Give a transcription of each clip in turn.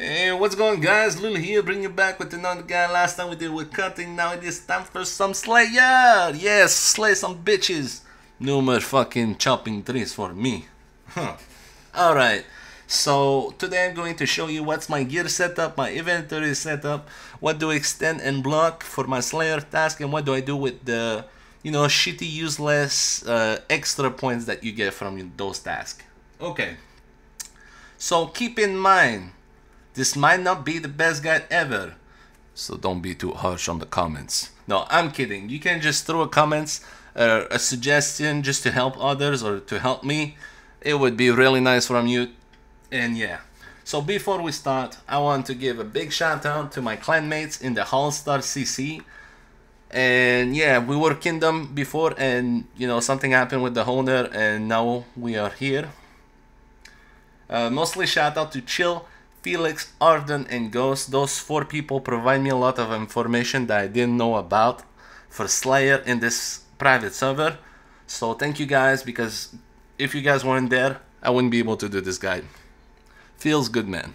Hey, what's going on, guys? Lil here, bring you back with another guy. Last time we did with cutting, now it is time for some slayer. Yes, slay some bitches. No more fucking chopping trees for me. Huh. Alright, so today I'm going to show you what's my gear setup, my inventory setup, what do I extend and block for my slayer task, and what do I do with the, shitty, useless extra points that you get from those tasks. Okay, so keep in mind, this might not be the best guide ever, so don't be too harsh on the comments. No, I'm kidding. You can just throw a comments, a suggestion just to help others or to help me. It would be really nice from you. And yeah, so before we start, I want to give a big shout out to my clanmates in the All-Star CC. And yeah, we were Kingdom before, and something happened with the owner, and now we are here. Mostly shout out to Chill, Felix, Arden, and Ghost. Those 4 people provide me a lot of information that I didn't know about for Slayer in this private server. So thank you guys, because if you guys weren't there, I wouldn't be able to do this guide. Feels good, man.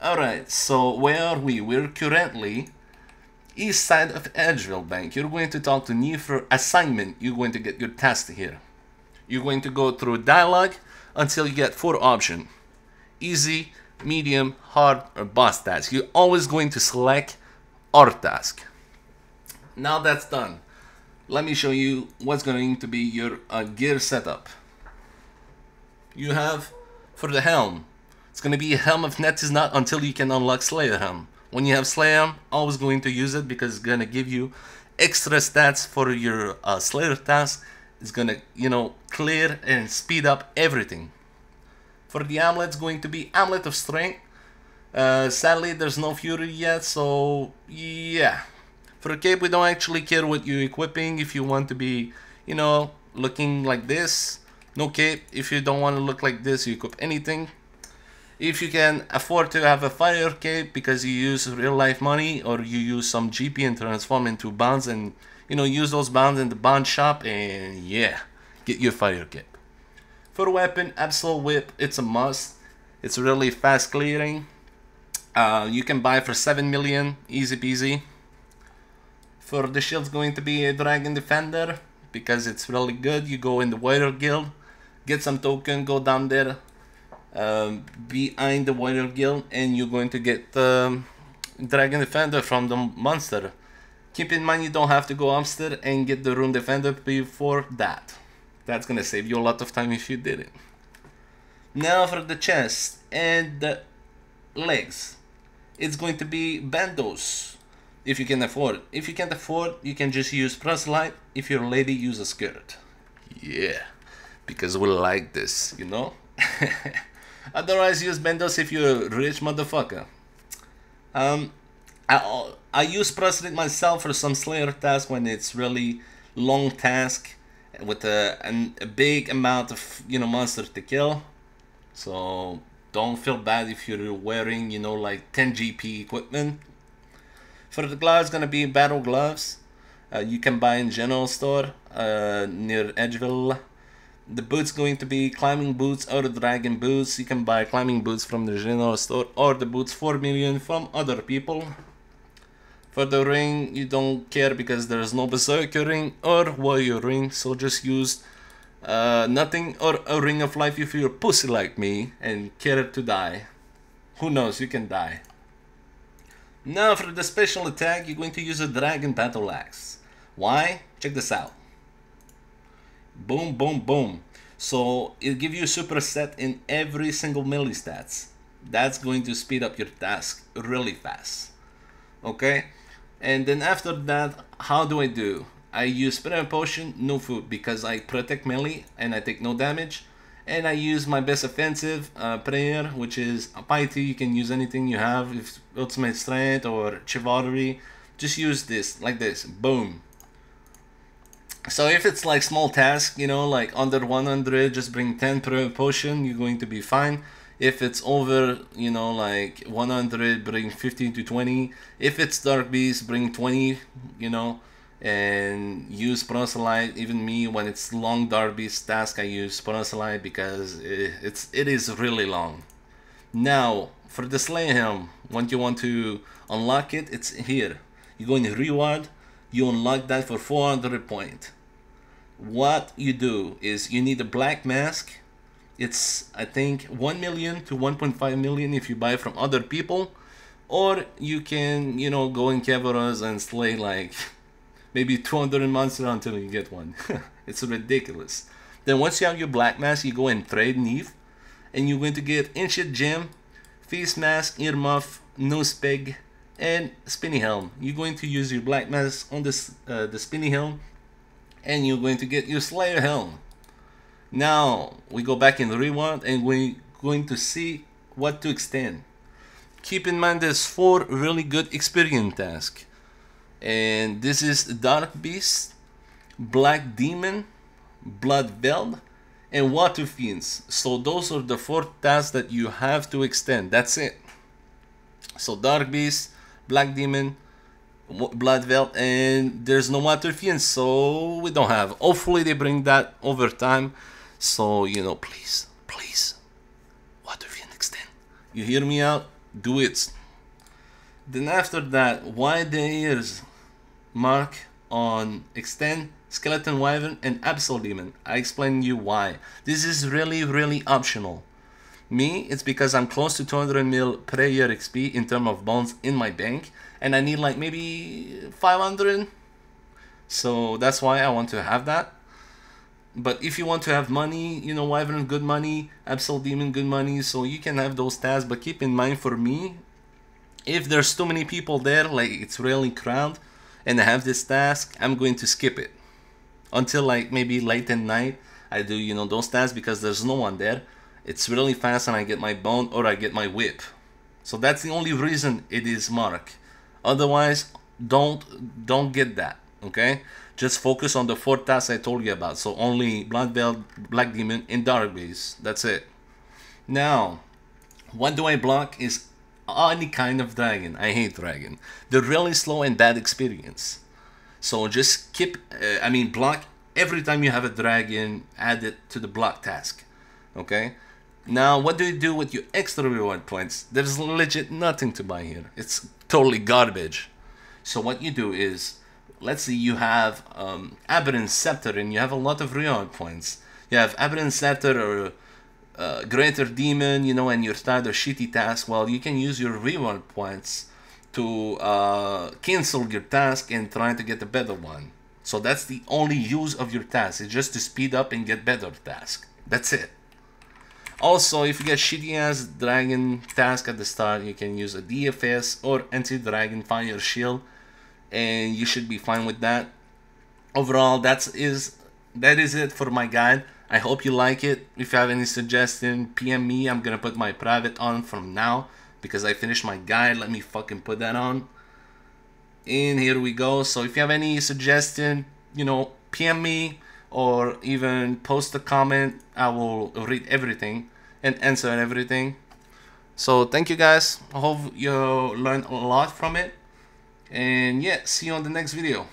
Alright, so where are we? We're currently east side of Edgeville Bank. You're going to talk to Neo for assignment. You're going to get your task here. You're going to go through dialogue until you get 4 options. Easy, medium, hard, or boss task. You're always going to select hard task. Now that's done, let me show you what's going to be your gear setup. You have, for the helm, it's going to be a helm of Netis Knot until you can unlock Slayer Helm. When you have Slayer Helm, always going to use it because it's going to give you extra stats for your Slayer task. It's going to, clear and speed up everything. For the amulet, it's going to be Amulet of Strength. Sadly, there's no Fury yet, so yeah. For a cape, we don't actually care what you're equipping. If you want to be, looking like this, no cape. If you don't want to look like this, you equip anything. If you can afford to have a fire cape because you use real life money, or you use some GP and transform into bonds and, use those bonds in the bond shop, and yeah, get your fire cape. For weapon, Absolute Whip, it's a must. It's really fast clearing. You can buy for 7 million, easy peasy. For the shield, it's going to be a Dragon Defender because it's really good. You go in the Warrior Guild, get some token, go down there behind the Warrior Guild, and you're going to get Dragon Defender from the monster. Keep in mind, you don't have to go upstairs and get the Rune Defender before that. That's gonna save you a lot of time if you did it. Now for the chest and the legs, it's going to be bandos if you can afford. If you can't afford, you can just use proselyte. If you're a lady, use a skirt. Yeah, because we like this, Otherwise, use bandos if you're a rich motherfucker. I use proselyte myself for some Slayer tasks when it's really long task with a big amount of monsters to kill. So don't feel bad if you're wearing like 10 GP equipment. For the gloves, gonna be battle gloves. You can buy in general store near Edgeville. The boots going to be climbing boots or dragon boots. You can buy climbing boots from the general store or the boots 4 million from other people. For the ring, you don't care because there's no berserker ring or warrior ring, so just use nothing or a ring of life if you're a pussy like me and care to die. Who knows, you can die. Now for the special attack, you're going to use a dragon battle axe. Why? Check this out. Boom, boom, boom. So it'll give you a super set in every single melee stats. That's going to speed up your task really fast. Okay? And then after that, how do I do? I use prayer potion, no food, because I protect melee and I take no damage. And I use my best offensive prayer, which is a piety. You can use anything you have, if ultimate strength or chivalry. Just use this, like this, boom. So if it's like small task, like under 100, just bring 10 prayer potion, you're going to be fine. If it's over, like 100, bring 15 to 20. If it's Dark Beast, bring 20, and use proselyte. Even me, when it's long Dark Beast task, I use proselyte because it is really long. Now, for the Slayer helm, when you want to unlock it, it's here. You go in reward, you unlock that for 400 points. What you do is you need a black mask. It's, I think, 1 million to 1.5 million if you buy from other people, or you can, you know, go in Keveros and slay like maybe 200 monsters until you get one. It's ridiculous. Then once you have your black mask, you go and trade Neve, and you're going to get Ancient Gem, Face Mask, Earmuff, Nose Peg, and Spinny Helm. You're going to use your black mask on this the Spinny Helm, and you're going to get your Slayer Helm. Now we go back in the reward, and we're going to see what to extend. Keep in mind there's 4 really good experience tasks, and this is Dark Beast, Black Demon, Blood Veld, and Water Fiends. So those are the 4 tasks that you have to extend. That's it. So Dark Beast, Black Demon, Blood Veld, and there's no Water Fiends, so we don't have. Hopefully they bring that over time. So, you know, please, please, Water Fiend extend. You hear me out? Do it. Then after that, why the ears mark on extend Skeleton Wyvern and Absol Demon. I explain you why. This is really optional. Me, it's because I'm close to 200 mil per year XP in terms of bones in my bank, and I need like maybe 500. So that's why I want to have that. But if you want to have money, you know, Wyvern good money, Absol Demon good money, so you can have those tasks. But keep in mind, for me, if there's too many people there, like it's really crowded, and I have this task, I'm going to skip it until like maybe late at night. I do, you know, those tasks because there's no one there. It's really fast, and I get my bone or I get my whip. So that's the only reason it is marked. Otherwise, don't get that. Okay, just focus on the 4 tasks I told you about. So only Blood Veld, Black Demon, and Dark Beast. That's it. Now, what do I block is any kind of dragon. I hate dragon. They're really slow and bad experience. So just keep, block every time you have a dragon. Add it to the block task. Okay. Now, what do you do with your extra reward points? There's legit nothing to buy here. It's totally garbage. So what you do is, let's say you have Aberrant Scepter and you have a lot of reward points. You have Aberrant Scepter or Greater Demon, you know, and you're tired of shitty tasks. Well, you can use your reward points to cancel your task and try to get a better one. So that's the only use of your task. It's just to speed up and get better task. That's it. Also, if you get shitty ass dragon task at the start, you can use a DFS or anti-dragon fire shield, and you should be fine with that. Overall, that is it for my guide. I hope you like it. If you have any suggestion, PM me. I'm gonna put my private on from now because I finished my guide. Let me fucking put that on. And here we go. So if you have any suggestion, you know, PM me or even post a comment. I will read everything and answer everything. So thank you guys. I hope you learned a lot from it. And yeah, see you on the next video.